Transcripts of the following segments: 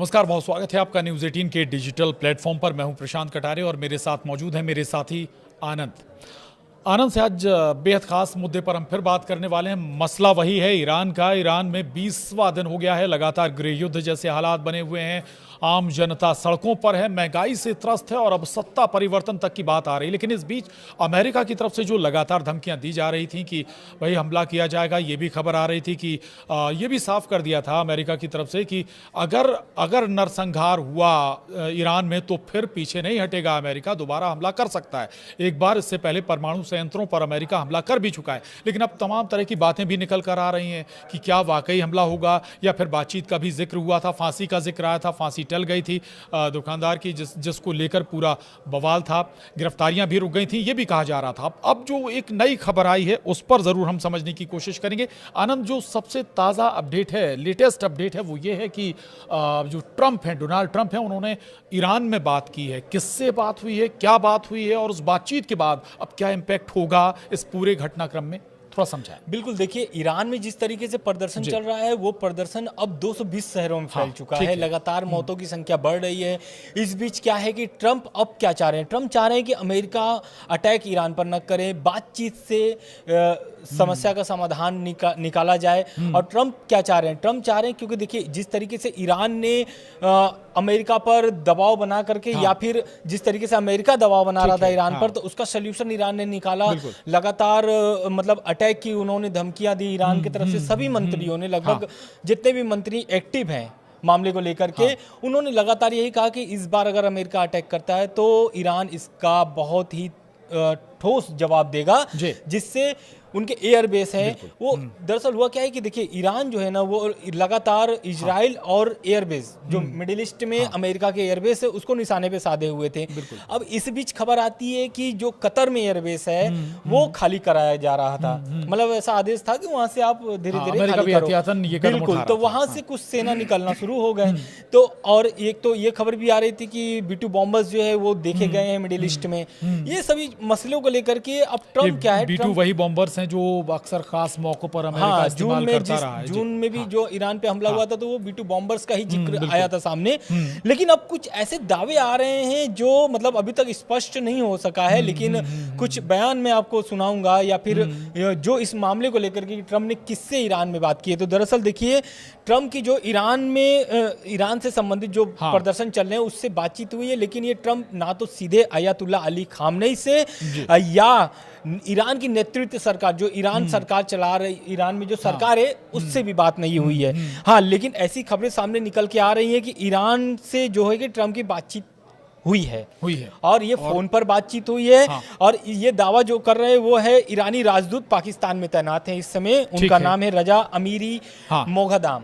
नमस्कार, बहुत स्वागत है आपका न्यूज़ 18 के डिजिटल प्लेटफॉर्म पर। मैं हूं प्रशांत कटारे और मेरे साथ मौजूद है मेरे साथी आनंद से आज बेहद खास मुद्दे पर हम फिर बात करने वाले हैं। मसला वही है ईरान का। ईरान में 20वां दिन हो गया है, लगातार गृह युद्ध जैसे हालात बने हुए हैं। आम जनता सड़कों पर है, महंगाई से त्रस्त है और अब सत्ता परिवर्तन तक की बात आ रही है। लेकिन इस बीच अमेरिका की तरफ से जो लगातार धमकियां दी जा रही थी कि भाई हमला किया जाएगा, ये भी खबर आ रही थी कि ये भी साफ कर दिया था अमेरिका की तरफ से कि अगर नरसंहार हुआ ईरान में तो फिर पीछे नहीं हटेगा अमेरिका, दोबारा हमला कर सकता है। एक बार इससे पहले परमाणु संयंत्रों पर अमेरिका हमला कर भी चुका है। लेकिन अब तमाम तरह की बातें भी निकल कर आ रही हैं कि क्या वाकई हमला होगा या फिर बातचीत का भी जिक्र हुआ था, फांसी का जिक्र आया था, फांसी टल गई थी दुकानदार की जिसको लेकर पूरा बवाल था, गिरफ्तारियां भी रुक गई थी, ये भी कहा जा रहा था। अब जो एक नई खबर आई है उस पर जरूर हम समझने की कोशिश करेंगे। आनंद, जो सबसे ताज़ा अपडेट है, लेटेस्ट अपडेट है, वो ये है कि जो ट्रंप हैं, डोनाल्ड ट्रंप हैं, उन्होंने ईरान में बात की है। किससे बात हुई है, क्या बात हुई है और उस बातचीत के बाद अब क्या इम्पैक्ट होगा इस पूरे घटनाक्रम में, थोड़ा समझाएं। बिल्कुल, देखिए ईरान में जिस तरीके से प्रदर्शन चल रहा है वो प्रदर्शन अब 220 शहरों में फैल चुका है। लगातार मौतों की संख्या बढ़ रही है। इस बीच क्या है कि ट्रंप अब क्या चाह रहे हैं? ट्रंप चाह रहे हैं कि अमेरिका अटैक ईरान पर न करे, बातचीत से समस्या का समाधान निकाला जाए। और ट्रंप क्या चाह रहे हैं? ट्रंप चाह रहे हैं, क्योंकि देखिए जिस तरीके से ईरान ने अमेरिका पर दबाव बना करके या फिर जिस तरीके से अमेरिका दबाव बना रहा था ईरान पर, तो उसका सल्यूशन ईरान ने निकाला। लगातार मतलब अटैक की उन्होंने धमकियां दी ईरान की तरफ से। सभी मंत्रियों ने, लगभग जितने भी मंत्री एक्टिव हैं मामले को लेकर के, उन्होंने लगातार यही कहा कि इस बार अगर अमेरिका अटैक करता है तो ईरान इसका बहुत ही ठोस जवाब देगा, जिससे उनके एयर बेस है वो दरअसल हुआ क्या है कि देखिए ईरान जो है ना वो लगातार इजराइल और एयर बेस जो मिडिल ईस्ट में अमेरिका के एयर बेस है उसको निशाने पे साधे हुए थे। अब इस बीच खबर आती है कि जो कतर में एयर बेस है वो खाली कराया जा रहा था। मतलब ऐसा आदेश था कि वहां से आप धीरे धीरे खाली करो। बिल्कुल, तो वहां से कुछ सेना निकलना शुरू हो गए। तो और एक तो ये खबर भी आ रही थी कि B-2 बॉम्बर्स जो है वो देखे गए हैं मिडिल ईस्ट में। ये सभी मसलों को लेकर के अब ट्रंप क्या है, B-2 वही बॉम्बर्स जो अक्सर खास मौकों पर अमेरिका इस्तेमाल करता रहा है। जून में भी जो ईरान पे हमला हुआ था तो वो B-2 बॉम्बर्स का ही जिक्र आया था सामने। लेकिन अब कुछ ऐसे दावे आ रहे हैं जो मतलब अभी तक स्पष्ट नहीं हो सका है, लेकिन कुछ बयान मैं आपको सुनाऊंगा या फिर जो इस मामले को लेकर के ट्रंप ने किससे ईरान में बात की है। तो दरअसल देखिए ट्रंप की जो ईरान से संबंधित जो प्रदर्शन चल रहे हैं उससे बातचीत हुई है, लेकिन ये ट्रंप ना तो सीधे अयातुल्ला अली खामनेई से या ईरान की नेतृत्व सरकार जो ईरान सरकार चला रही, ईरान में जो सरकार है उससे भी बात नहीं हुई है। हाँ, लेकिन ऐसी खबरें सामने निकल के आ रही हैं कि ईरान से जो है कि ट्रंप की बातचीत हुई है और ये फोन पर बातचीत हुई है। और ये दावा जो कर रहे हैं वो है ईरानी राजदूत पाकिस्तान में तैनात हैं इस समय, उनका नाम है रजा अमीरी मोगदाम।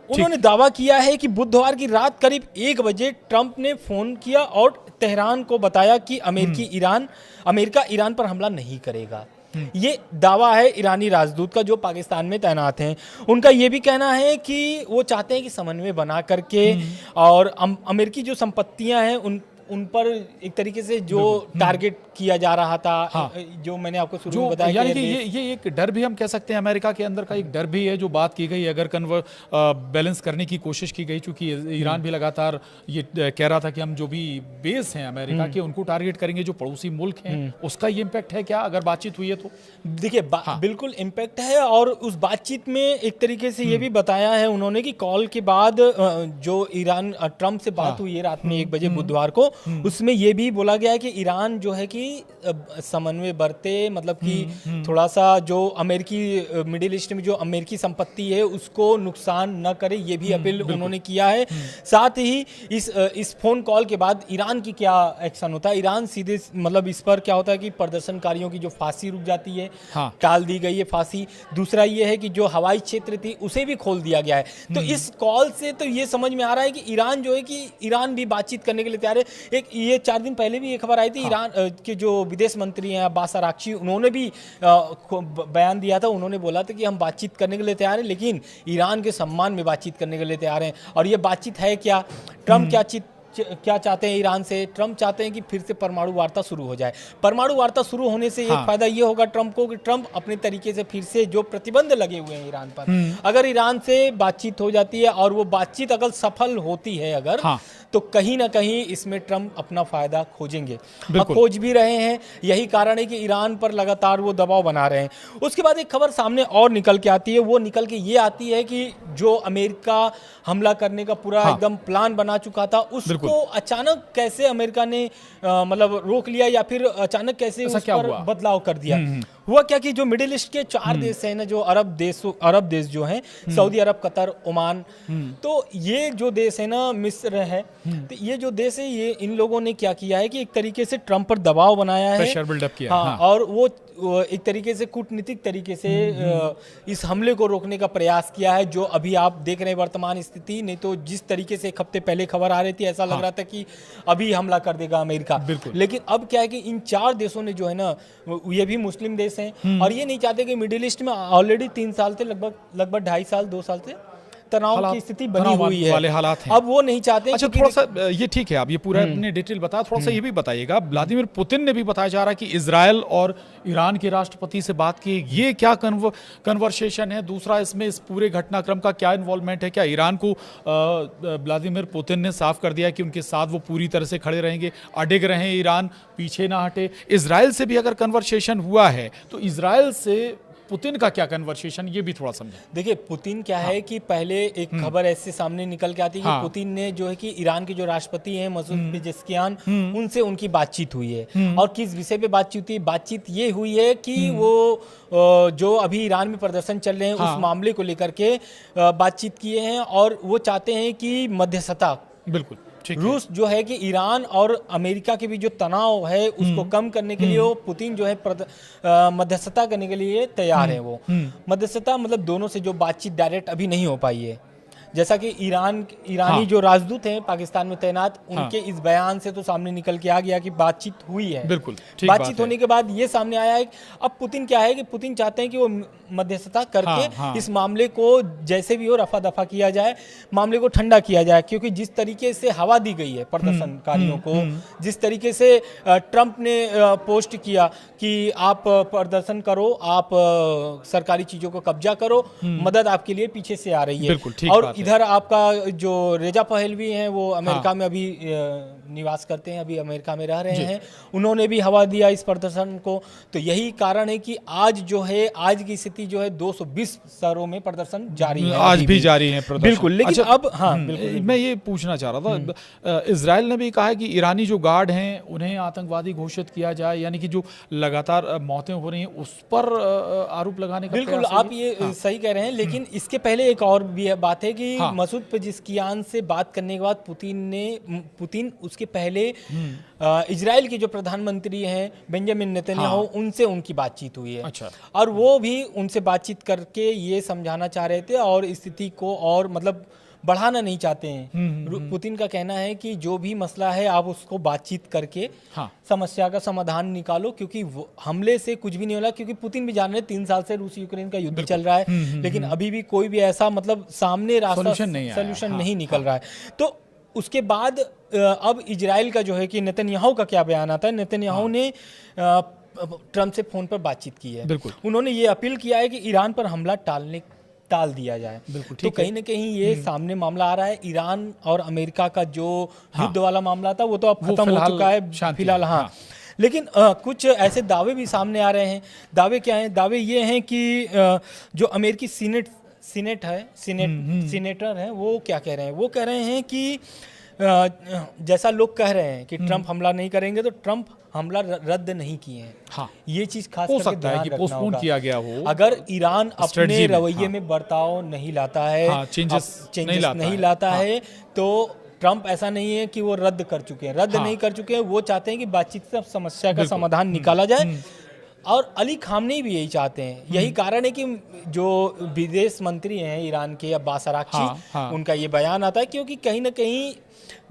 उन्होंने दावा किया है कि बुधवार की रात करीब 1 बजे ट्रंप ने फोन किया और तेहरान को बताया कि अमेरिका ईरान पर हमला नहीं करेगा। ये दावा है ईरानी राजदूत का जो पाकिस्तान में तैनात हैं। उनका ये भी कहना है कि वो चाहते हैं कि समन्वय बना करके और अमेरिकी जो संपत्तियां हैं उन पर एक तरीके से जो टारगेट किया जा रहा था, जो मैंने आपको शुरू में बताया, यानी कि ये एक डर भी हम कह सकते हैं, अमेरिका के अंदर का एक डर भी है जो बात की गई। अगर बैलेंस करने की कोशिश की गई, चूंकि ईरान भी लगातार ये कह रहा था कि हम जो भी बेस हैं अमेरिका के उनको टारगेट करेंगे, जो पड़ोसी मुल्क हैं, उसका ये इम्पैक्ट है क्या अगर बातचीत हुई है तो? देखिए बिल्कुल इम्पैक्ट है। और उस बातचीत में एक तरीके से ये भी बताया है उन्होंने कि कॉल के बाद जो ईरान ट्रंप से बात हुई है रात में 1 बजे बुधवार को, उसमें ये भी बोला गया है कि ईरान जो है कि समन्वय बरते, मतलब कि थोड़ा सा जो अमेरिकी मिडिल ईस्ट में जो अमेरिकी संपत्ति है उसको नुकसान न करे, ये भी अपील उन्होंने किया है। साथ ही इस फोन कॉल के बाद ईरान की क्या एक्शन होता है, ईरान सीधे मतलब इस पर क्या होता है कि प्रदर्शनकारियों की जो फांसी रुक जाती है, टाल दी गई है फांसी। दूसरा ये है कि जो हवाई क्षेत्र थी उसे भी खोल दिया गया है। तो इस कॉल से तो ये समझ में आ रहा है कि ईरान जो है कि ईरान भी बातचीत करने के लिए तैयार है। एक ये 4 दिन पहले भी ये खबर आई थी, ईरान के जो विदेश मंत्री हैं अब्बास अराक्ची, उन्होंने भी बयान दिया था। उन्होंने बोला था कि हम बातचीत करने के लिए तैयार हैं, लेकिन ईरान के सम्मान में बातचीत करने के लिए तैयार हैं। और ये बातचीत है क्या, ट्रंप क्या क्या चाहते हैं ईरान से? ट्रंप चाहते हैं कि फिर से परमाणु वार्ता शुरू हो जाए। परमाणु वार्ता शुरू होने से एक फायदा ये होगा ट्रंप को कि ट्रंप अपने तरीके से फिर से जो प्रतिबंध लगे हुए हैं ईरान पर, अगर ईरान से बातचीत हो जाती है और वो बातचीत अगर सफल होती है अगर, तो कहीं ना कहीं इसमें ट्रंप अपना फायदा खोजेंगे और खोज भी रहे हैं। यही कारण है कि ईरान पर लगातार वो दबाव बना रहे हैं। उसके बाद एक खबर सामने और निकल के आती है, वो निकल के ये आती है कि जो अमेरिका हमला करने का पूरा एकदम प्लान बना चुका था, उसको अचानक कैसे अमेरिका ने मतलब रोक लिया या फिर अचानक कैसे उस पर बदलाव कर दिया। हुआ क्या कि जो मिडिल ईस्ट के 4 देश हैं ना, जो अरब देश जो हैं, सऊदी अरब, कतर, ओमान, तो ये जो देश है ना, मिस्र है, तो ये जो देश है, ये इन लोगों ने क्या किया है कि एक तरीके से ट्रंप पर दबाव बनाया है, प्रेशर बिल्डअप किया। हाँ, और वो एक तरीके से कूटनीतिक तरीके से इस हमले को रोकने का प्रयास किया है, जो अभी आप देख रहे हैं वर्तमान स्थिति। नहीं तो जिस तरीके से एक हफ्ते पहले खबर आ रही थी, ऐसा लग रहा था कि अभी हमला कर देगा अमेरिका, लेकिन अब क्या है कि इन 4 देशों ने जो है ना, ये भी मुस्लिम देश हैं और ये नहीं चाहते कि मिडिल ईस्ट में ऑलरेडी 3 साल से लगभग 2.5 साल 2 साल से तनाव की स्थिति बनी हुई है, वाले हालात हैं। अब वो नहीं चाहते। अच्छा, थोड़ा सा ये ठीक है, आप ये पूरा अपने डिटेल बताया, थोड़ा सा ये भी बताइएगा। व्लादिमीर पुतिन ने भी बताया जा रहा है कि इजराइल और ईरान के राष्ट्रपति से बात की, ये क्या कन्वर्सेशन है? दूसरा, इसमें इस पूरे घटनाक्रम का क्या इन्वॉल्वमेंट है? क्या ईरान को व्लादिमीर पुतिन ने साफ कर दिया कि उनके साथ वो पूरी तरह से खड़े रहेंगे, अडिग रहें, ईरान पीछे ना हटे? इजराइल से भी अगर कन्वर्सेशन हुआ है तो इजराइल से पुतिन का क्या कन्वर्सेशन, ये भी थोड़ा समझें। देखिए, पुतिन क्या है कि पहले एक खबर ऐसे सामने निकल के आती है कि पुतिन ने जो है कि ईरान के जो राष्ट्रपति हैं मसूद पेजेश्कियान, उनसे उनकी बातचीत हुई है। और किस विषय पे बातचीत हुई? बातचीत ये हुई है कि वो जो अभी ईरान में प्रदर्शन चल रहे हैं, उस मामले को लेकर के बातचीत किए हैं और वो चाहते हैं कि मध्यस्थता, बिल्कुल रूस जो है कि ईरान और अमेरिका के बीच जो तनाव है उसको कम करने के लिए वो पुतिन जो है मध्यस्थता करने के लिए तैयार है। वो मध्यस्थता मतलब दोनों से जो बातचीत डायरेक्ट अभी नहीं हो पाई है, जैसा कि ईरानी जो राजदूत हैं पाकिस्तान में तैनात, उनके इस बयान से तो सामने निकल के आ गया कि बातचीत हुई है। बिल्कुल, बातचीत होने के बाद ये सामने आया है। अब पुतिन क्या है कि पुतिन चाहते हैं कि वो मध्यस्थता करके इस मामले को जैसे भी हो रफा दफा किया जाए, मामले को ठंडा किया जाए, क्योंकि जिस तरीके से हवा दी गई है प्रदर्शनकारियों को, जिस तरीके से ट्रंप ने पोस्ट किया कि आप प्रदर्शन करो, आप सरकारी चीजों को कब्जा करो, मदद आपके लिए पीछे से आ रही है। और इधर आपका जो रेजा पहलवी हैं, वो अमेरिका में अभी निवास करते हैं, अभी अमेरिका में रह रहे हैं, उन्होंने भी हवा दिया इस प्रदर्शन को। तो यही कारण है कि आज जो है, आज की स्थिति जो है 220 शहरों में प्रदर्शन जारी है, आज भी जारी है प्रदर्शन। बिल्कुल, लेकिन अच्छा, अब बिल्कुल मैं ये पूछना चाह रहा था, इजराइल ने भी कहा है कि ईरानी जो गार्ड हैं उन्हें आतंकवादी घोषित किया जाए, यानी कि जो लगातार मौतें हो रही हैं उस पर आरोप लगाने का। बिल्कुल, आप ये सही कह रहे हैं, लेकिन इसके पहले एक और भी बात है कि मसूद पेजेश्कियान से बात करने के बाद पुतिन उसके पहले इजराइल के जो प्रधानमंत्री हैं बेंजामिन नेतन्याहू, उनसे उनकी बातचीत हुई है। अच्छा। और वो भी उनसे बातचीत करके ये समझाना चाह रहे थे और स्थिति को और मतलब बढ़ाना नहीं चाहते हैं। पुतिन का कहना है कि जो भी मसला है आप उसको बातचीत करके समस्या का समाधान निकालो, क्योंकि हमले से कुछ भी नहीं होला, क्योंकि पुतिन भी जान रहे 3 साल से रूस यूक्रेन का युद्ध चल रहा है, लेकिन अभी भी कोई भी ऐसा मतलब सामने रास्ता सोल्यूशन नहीं निकल रहा है। तो उसके बाद अब इजराइल का जो है कि नेतन्याहू का क्या बयान आता है। नेतन्याहू ने ट्रंप से फोन पर बातचीत की है, उन्होंने ये अपील किया है कि ईरान पर हमला टाल दिया जाए। तो कहीं ना कहीं ये सामने मामला आ रहा है। ईरान और अमेरिका का जो युद्ध वाला मामला था वो तो अब खत्म हो चुका है फिलहाल। लेकिन कुछ ऐसे दावे भी सामने आ रहे हैं। दावे क्या हैं? दावे ये हैं कि जो अमेरिकी सीनेटर है वो क्या कह रहे हैं? वो कह रहे हैं कि जैसा लोग कह रहे हैं कि ट्रंप हमला नहीं करेंगे, तो ट्रंप हमला रद्द नहीं किए हैं। ये चीज खास करके ध्यान रखना होगा। किया गया हो, अगर ईरान अपने रवैये में बर्ताव नहीं लाता है, चेंजेस नहीं लाता है, तो ट्रंप ऐसा नहीं है कि वो रद्द कर चुके हैं, नहीं कर चुके हैं। वो चाहते हैं कि बातचीत से समस्या का समाधान निकाला जाए, और अली खामनेई भी यही चाहते हैं। यही कारण है कि जो विदेश मंत्री हैं ईरान के, अब्बास अराक्ची, उनका ये बयान आता है, क्योंकि कहीं ना कहीं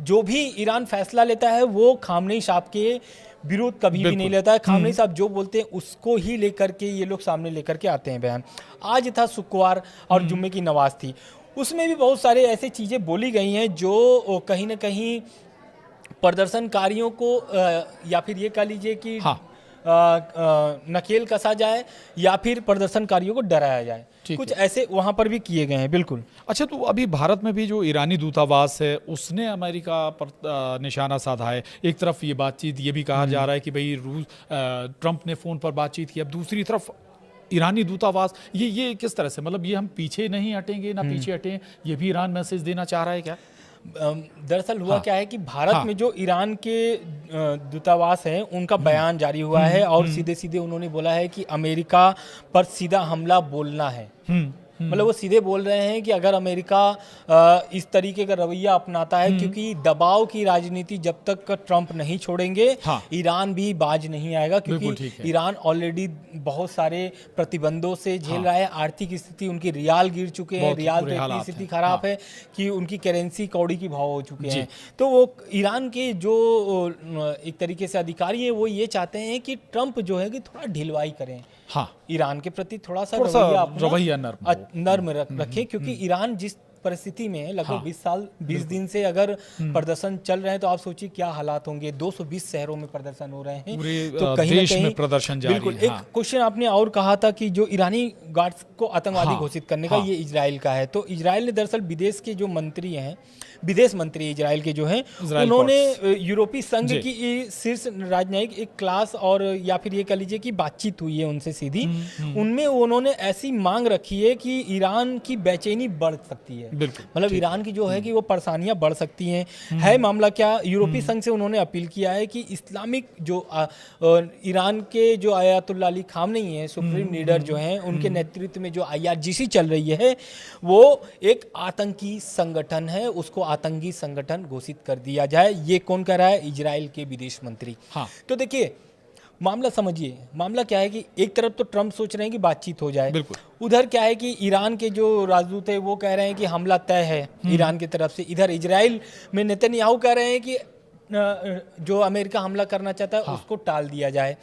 जो भी ईरान फैसला लेता है वो खामनेई साहब के विरोध कभी भी नहीं लेता है। खामनेई साहब जो बोलते हैं उसको ही लेकर के ये लोग सामने लेकर के आते हैं बयान। आज था शुक्रवार और जुम्मे की नमाज थी, उसमें भी बहुत सारे ऐसी चीज़ें बोली गई हैं जो कहीं ना कहीं प्रदर्शनकारियों को या फिर ये कह लीजिए कि हाँ। नकेल कसा जाए या फिर प्रदर्शनकारियों को डराया जाए, कुछ ऐसे वहां पर भी किए गए हैं। बिल्कुल। अच्छा, तो अभी भारत में भी जो ईरानी दूतावास है उसने अमेरिका पर निशाना साधा है। एक तरफ ये बातचीत, ये भी कहा जा रहा है कि भाई ट्रंप ने फ़ोन पर बातचीत की। अब दूसरी तरफ ईरानी दूतावास, ये किस तरह से, मतलब ये हम पीछे नहीं हटेंगे ना पीछे हटें, ये भी ईरान मैसेज देना चाह रहा है क्या? दरअसल हुआ क्या है कि भारत में जो ईरान के दूतावास हैं उनका बयान जारी हुआ है और सीधे सीधे उन्होंने बोला है कि अमेरिका पर सीधा हमला बोलना है। मतलब वो सीधे बोल रहे हैं कि अगर अमेरिका इस तरीके का रवैया अपनाता है, क्योंकि दबाव की राजनीति जब तक ट्रंप नहीं छोड़ेंगे, हाँ। ईरान भी बाज नहीं आएगा, क्योंकि ईरान ऑलरेडी बहुत सारे प्रतिबंधों से झेल रहा है। आर्थिक स्थिति उनकी रियाल गिर चुके हैं, रियाल तो इतनी स्थिति खराब है कि उनकी करेंसी कौड़ी की भाव हो चुके हैं। तो वो ईरान के जो एक तरीके से अधिकारी है वो ये चाहते हैं कि ट्रंप जो है कि थोड़ा ढिलवाई करें, हाँ, ईरान के प्रति थोड़ा सा रवैया नर्म रखे, क्योंकि ईरान जिस परिस्थिति में है, लगभग 20 दिन से अगर प्रदर्शन चल रहे हैं तो आप सोचिए क्या हालात होंगे। 220 शहरों में प्रदर्शन हो रहे हैं, तो कहीं देश ना कहीं में प्रदर्शन जारी है। बिल्कुल। एक क्वेश्चन आपने और कहा था कि जो ईरानी गार्ड्स को आतंकवादी घोषित करने का, ये इजराइल का है। तो इजराइल ने दरअसल विदेश के जो मंत्री हैं, विदेश मंत्री इजराइल के जो हैं, उन्होंने यूरोपीय संघ की शीर्ष राजनयिक एक क्लास और या फिर ये कह लीजिए कि बातचीत हुई है उनसे सीधी, उनमें उन्होंने ऐसी मांग रखी है कि ईरान की बेचैनी बढ़ सकती है। मतलब ईरान की जो है कि वो परेशानियां बढ़ सकती हैं। है मामला क्या, यूरोपीय संघ से उन्होंने अपील किया है कि इस्लामिक जो ईरान के जो आयतुल्लाह अली खामनेई है, सुप्रीम लीडर जो हैं, उनके नेतृत्व में जो IRGC चल रही है वो एक आतंकी संगठन है, उसको आतंकी संगठन घोषित कर दिया जाए। ये कौन कह रहा है? इजराइल के विदेश मंत्री। हाँ। तो देखिए मामला समझिए, मामला क्या है कि एक तरफ तो ट्रंप सोच रहे हैं कि बातचीत हो जाए, उधर क्या है कि ईरान के जो राजदूत है वो कह रहे हैं कि हमला तय है ईरान की तरफ से। इधर इजराइल में नेतन्याहू कह रहे हैं कि जो अमेरिका हमला करना चाहता है उसको टाल दिया जाए।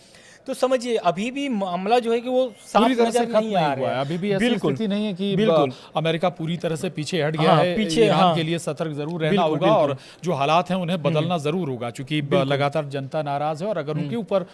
तो समझिए अभी भी मामला जो है कि वो साफ नजर नहीं आ रहा है। अभी भी ऐसी स्थिति नहीं है कि अमेरिका पूरी तरह से पीछे हट गया है। पीछे ईरान के लिए सतर्क जरूर रहना होगा और जो हालात हैं उन्हें बदलना जरूर होगा, क्योंकि लगातार जनता नाराज है और अगर उनके ऊपर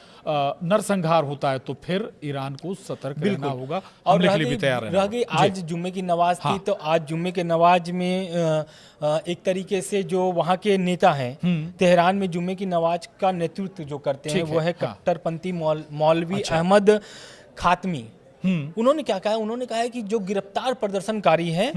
नरसंहार होता है तो फिर ईरान को सतर्क रहना होगा और रह गई आज जुम्मे की नमाज थी, तो आज जुम्मे के नमाज में एक तरीके से जो वहाँ के नेता हैं तेहरान में जुम्मे की नमाज का नेतृत्व जो करते हैं वो है कट्टरपंथी मौलवी अहमद खातमी। उन्होंने क्या कहा? उन्होंने कहा है कि जो गिरफ्तार प्रदर्शनकारी हैं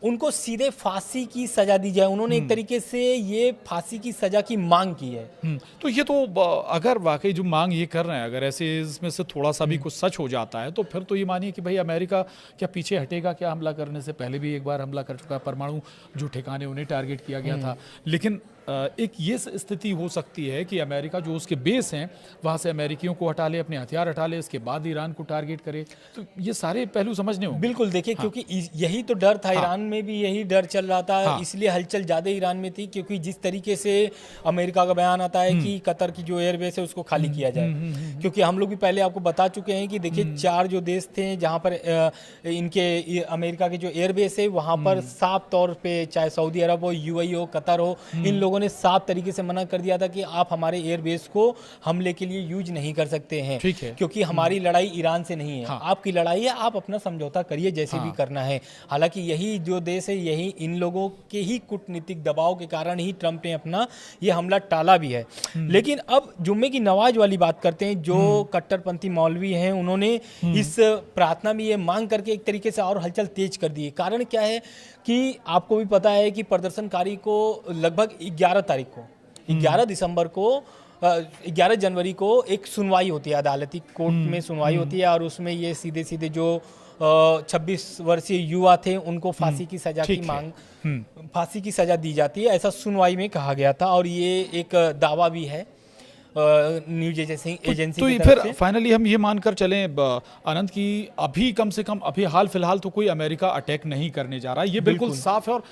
उनको सीधे फांसी की सजा दी जाए। उन्होंने एक तरीके से ये फांसी की सजा की मांग की है। तो ये तो अगर वाकई जो मांग ये कर रहे हैं, अगर ऐसे इसमें से थोड़ा सा भी कुछ सच हो जाता है तो फिर तो ये मानिए कि भाई अमेरिका क्या पीछे हटेगा क्या? हमला करने से पहले भी एक बार हमला कर चुका है, परमाणु जो ठिकाने उन्हें टारगेट किया गया था। लेकिन एक ये स्थिति हो सकती है कि अमेरिका जो उसके बेस हैं वहाँ से अमेरिकियों को हटा ले, अपने हथियार हटा ले, इसके बाद ईरान को टारगेट करे। तो ये सारे पहलू समझने होंगे। बिल्कुल। देखिए क्योंकि यही तो डर था, ईरान में भी यही डर चल रहा था, इसलिए हलचल ज़्यादा ईरान में थी, क्योंकि जिस तरीके से अमेरिका का बयान आता है कि कतर की जो एयरबेस है उसको खाली किया जाए। क्योंकि हम लोग भी पहले आपको बता चुके हैं कि देखिए 4 जो देश थे जहाँ पर इनके अमेरिका के जो एयरबेस है वहाँ पर साफ तौर पर, चाहे सऊदी अरब हो, UAE हो, कतर हो, इन लोगों ने साफ तरीके से मना कर दिया था कि आप हमारे एयरबेस को हमले के लिए यूज नहीं कर सकते हैं, क्योंकि हमारी लड़ाई ईरान से नहीं है। आपकी लड़ाई है, आप अपना समझौता करिए जैसे भी करना है। हालांकि यही जो देश है, यही इन लोगों के ही कूटनीतिक दबाव के कारण ही ट्रंप ने अपना ये हमला टाला भी है। लेकिन अब जुम्मे की नमाज वाली बात करते हैं। जो कट्टरपंथी मौलवी हैं उन्होंने इस प्रार्थना में ये मांग करके एक तरीके से और हलचल तेज कर दी है। कारण क्या है कि आपको भी पता है कि प्रदर्शनकारी को लगभग 11 दिसंबर को 11 जनवरी को एक सुनवाई होती है, अदालती कोर्ट में सुनवाई होती है और उसमें ये सीधे सीधे जो 26 वर्षीय युवा थे उनको फांसी की सजा की मांग, फांसी की सजा दी जाती है, ऐसा सुनवाई में कहा गया था। और ये एक दावा भी है न्यूज एजेंसी तो फिर फाइनली हम ये मानकर चलें आनंद की अभी कम से कम अभी हाल फिलहाल तो कोई अमेरिका अटैक नहीं करने जा रहा है, ये बिल्कुल साफ है। और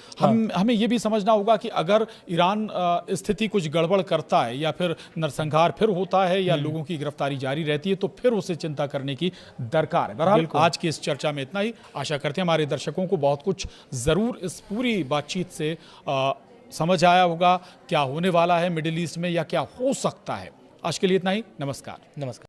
हमें ये भी समझना होगा कि अगर ईरान स्थिति कुछ गड़बड़ करता है या फिर नरसंहार फिर होता है या लोगों की गिरफ्तारी जारी रहती है तो फिर उसे चिंता करने की दरकार है। बहरहाल आज की इस चर्चा में इतना ही। आशा करते हैं हमारे दर्शकों को बहुत कुछ जरूर इस पूरी बातचीत से समझ आया होगा क्या होने वाला है मिडिल ईस्ट में या क्या हो सकता है। आज के लिए इतना ही। नमस्कार। नमस्कार।